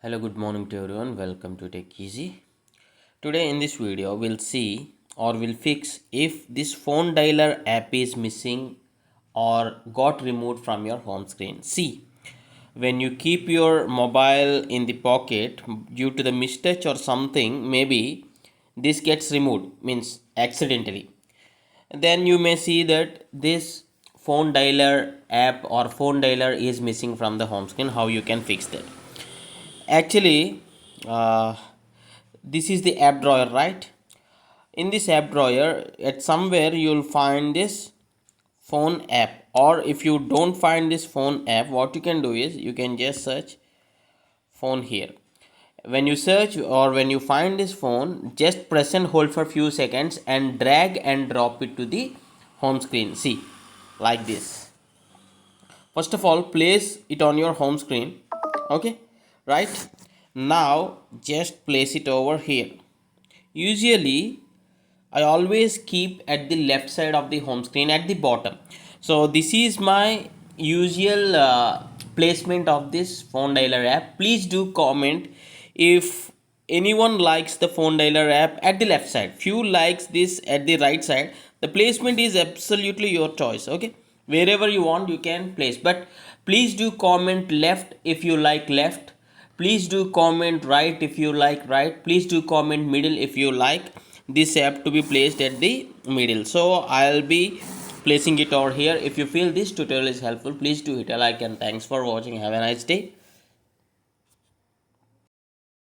Hello, good morning to everyone. Welcome to Tech Easy. Today in this video, we'll see or we'll fix if this phone dialer app is missing or got removed from your home screen. See, when you keep your mobile in the pocket due to the mistake or something, maybe this gets removed, means accidentally. Then you may see that this phone dialer app or phone dialer is missing from the home screen. How you can fix that? Actually, uh, this is the app drawer, right? In this app drawer, at somewhere you'll find this phone app, or if you don't find this phone app, what you can do is you can just search phone here. When you search or when you find this phone, just press and hold for few seconds and drag and drop it to the home screen. See, like this. First of all, place it on your home screen. Okay, right? Now just place it over here. Usually I always keep at the left side of the home screen at the bottom. So this is my usual placement of this phone dialer app. Please do comment if anyone likes the phone dialer app at the left side, few likes this at the right side. The placement is absolutely your choice. Okay, wherever you want you can place, but please do comment left if you like left. Please do comment right if you like right. Please do comment middle if you like this app to be placed at the middle. So I'll be placing it over here. If you feel this tutorial is helpful, please do hit a like, and thanks for watching. Have a nice day.